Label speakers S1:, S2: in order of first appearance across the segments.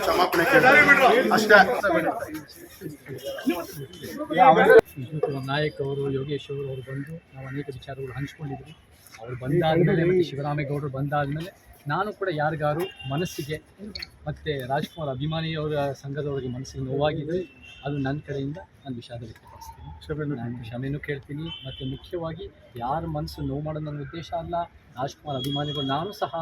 S1: ಕ್ಷಮಾಪಣೆ ಅಷ್ಟೇ.
S2: ನಾಯಕ್ ಅವರು, ಯೋಗೇಶ್ ಅವರು ಬಂದು ನಾವು ಅನೇಕ ವಿಚಾರಗಳು ಹಂಚ್ಕೊಂಡಿದ್ವಿ. ಅವರು ಬಂದಾದಮೇಲೆ ಮತ್ತು ಶಿವರಾಮೇಗೌಡರು ಬಂದಾದಮೇಲೆ ನಾನು ಕೂಡ ಯಾರಿಗಾರು ಮನಸ್ಸಿಗೆ ಮತ್ತು ರಾಜ್ಕುಮಾರ್ ಅಭಿಮಾನಿಯವರ ಸಂಘದವರಿಗೆ ಮನಸ್ಸಿಗೆ ನೋವಾಗಿದೆ, ಅದು ನನ್ನ ಕಡೆಯಿಂದ ನಾನು ವಿಷಾದ ವ್ಯಕ್ತಪಡಿಸ್ತೀನಿ. ನಾನು ಕ್ಷಮೆನೂ ಕೇಳ್ತೀನಿ. ಮತ್ತು ಮುಖ್ಯವಾಗಿ ಯಾರ ಮನಸ್ಸು ನೋವು ಮಾಡೋದು ನನ್ನ ಉದ್ದೇಶ ಅಲ್ಲ. ರಾಜ್ಕುಮಾರ್ ಅಭಿಮಾನಿಗಳು ನಾನು ಸಹ,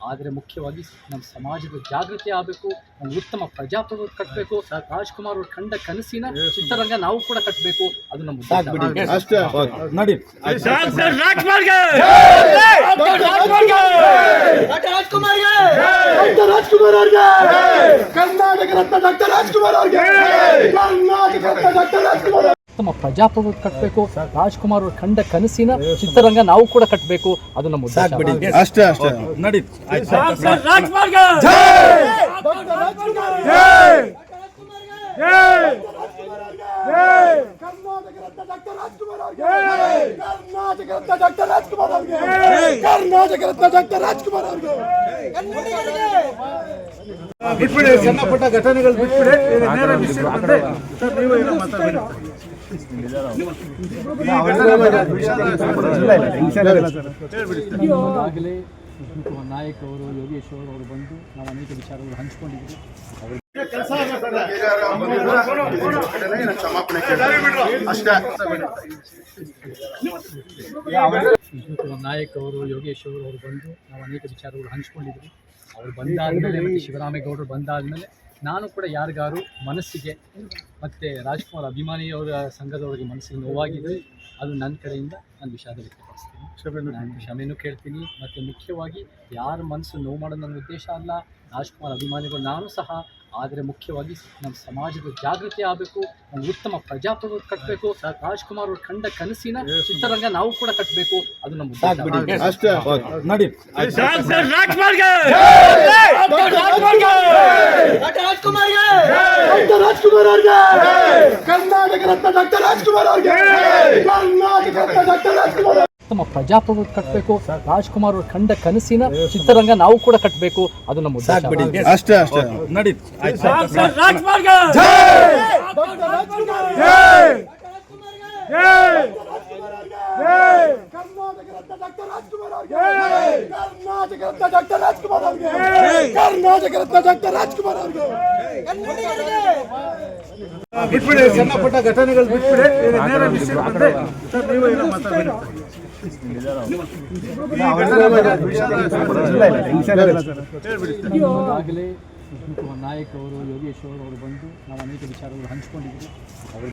S2: ಆದರೆ ಮುಖ್ಯವಾಗಿ ನಮ್ಮ ಸಮಾಜದ ಜಾಗೃತಿ ಆಗಬೇಕು, ಒಂದು ಉತ್ತಮ ಪ್ರಜಾಪ್ರಭುತ್ವ ಕಟ್ಟಬೇಕು. ರಾಜ್ಕುಮಾರ್ ಅವರು ಕಂಡ ಕನಸಿನ ಚಿತ್ರರಂಗ ನಾವು ಕೂಡ ಕಟ್ಟಬೇಕು, ಅದು ನಮ್ಮ ಉತ್ತಮ ಪ್ರಜಾಪ್ರಭುತ್ವ ಕಟ್ಟಬೇಕು. ರಾಜ್ಕುಮಾರ್ ಅವರು ಕಂಡ ಕನಸಿನ ಚಿತ್ರರಂಗ ನಾವು ಕೂಡ ಕಟ್ಟಬೇಕು, ಅದು ನಮ್ಮ
S1: ಅಷ್ಟೇ ಅಷ್ಟೇ.
S3: ಬಿಟ್ಬಿಡಿ, ಸಣ್ಣ ಪುಟ್ಟ ಘಟನೆಗಳು ಬಿಟ್ಬಿಡಿ. ನೇರ ವಿಷಯ ಬಂದ್ರೆ ನೀವು ಏನೋ ಮಾತಾಡಬೇಡಿ.
S2: ಈಗಾಗಲೇ ನಾಯಕ್ ಅವರು, ಯೋಗೇಶ್ ಅವರು ಬಂದು ನಾವು ಅನೇಕ ವಿಚಾರಗಳು ಹಂಚ್ಕೊಂಡಿದ್ವಿ.
S1: ಕ್ಷಮಾಪಣೆ ಅಷ್ಟೇ.
S2: ನಾಯಕ್ ಅವರು, ಯೋಗೇಶ್ ಅವರು ಬಂದು ನಾವು ಅನೇಕ ವಿಚಾರಗಳು ಹಂಚ್ಕೊಂಡಿದ್ವಿ. ಅವರು ಬಂದಾದಮೇಲೆ ಮತ್ತು ಶಿವರಾಮೇಗೌಡರು ಬಂದಾದಮೇಲೆ ನಾನು ಕೂಡ ಯಾರಿಗಾರು ಮನಸ್ಸಿಗೆ ಮತ್ತು ರಾಜ್ಕುಮಾರ್ ಅಭಿಮಾನಿಯವರ ಸಂಘದವರಿಗೆ ಮನಸ್ಸಿಗೆ ನೋವಾಗಿದೆ, ಅದು ನನ್ನ ಕಡೆಯಿಂದ ನಾನು ವಿಷಾದ ವ್ಯಕ್ತಪಡಿಸ್ತೀನಿ. ನಾನು ಕ್ಷಮೆನೂ ಕೇಳ್ತೀನಿ. ಮತ್ತು ಮುಖ್ಯವಾಗಿ ಯಾರ ಮನಸ್ಸು ನೋವು ಮಾಡೋದು ನನ್ನ ಉದ್ದೇಶ ಅಲ್ಲ. ರಾಜ್ಕುಮಾರ್ ಅಭಿಮಾನಿಗಳು ನಾನು ಸಹ, ಆದರೆ ಮುಖ್ಯವಾಗಿ ನಮ್ಮ ಸಮಾಜದ ಜಾಗೃತಿ ಆಗಬೇಕು, ಒಂದು ಉತ್ತಮ ಪ್ರಜಾಪ್ರಭುತ್ವ ಕಟ್ಟಬೇಕು. ರಾಜ್ಕುಮಾರ್ ಅವರು ಕಂಡ ಕನಸಿನ ಚಿತ್ರರಂಗ ನಾವು ಕೂಡ ಕಟ್ಟಬೇಕು, ಅದು ನಮ್ಮ
S1: ಅಷ್ಟೇ. ನೋಡಿ
S2: ಉತ್ತಮ ಪ್ರಜಾಪ್ರಭುತ್ವ ಕಟ್ಟಬೇಕು. ರಾಜ್ಕುಮಾರ್ ಅವರು ಕಂಡ ಕನಸಿನ ಚಿತ್ರರಂಗ ನಾವು ಕೂಡ ಕಟ್ಟಬೇಕು, ಅದು ನಮ್ಮ
S1: ಅಷ್ಟೇ ಅಷ್ಟೇ. ನೋಡಿ
S3: ಬಿಟ್ಬಿಡಿ, ಸಣ್ಣ ಪುಟ್ಟ ಘಟನೆಗಳು ಬಿಟ್ಬಿಡಿ. ನೇರ ವಿಷಯ ಬಂದ್ರೆ ನೀವು ಏನೋ ಮಾತಾಡಬೇಡಿ.
S2: ಈಗಾಗಲೇ ನಾಯಕ್ ಅವರು, ಯೋಗೇಶ್ ಅವರು ಬಂದು ನಾವು ಅನೇಕ ವಿಚಾರಗಳು ಹಂಚ್ಕೊಂಡಿದ್ವಿ.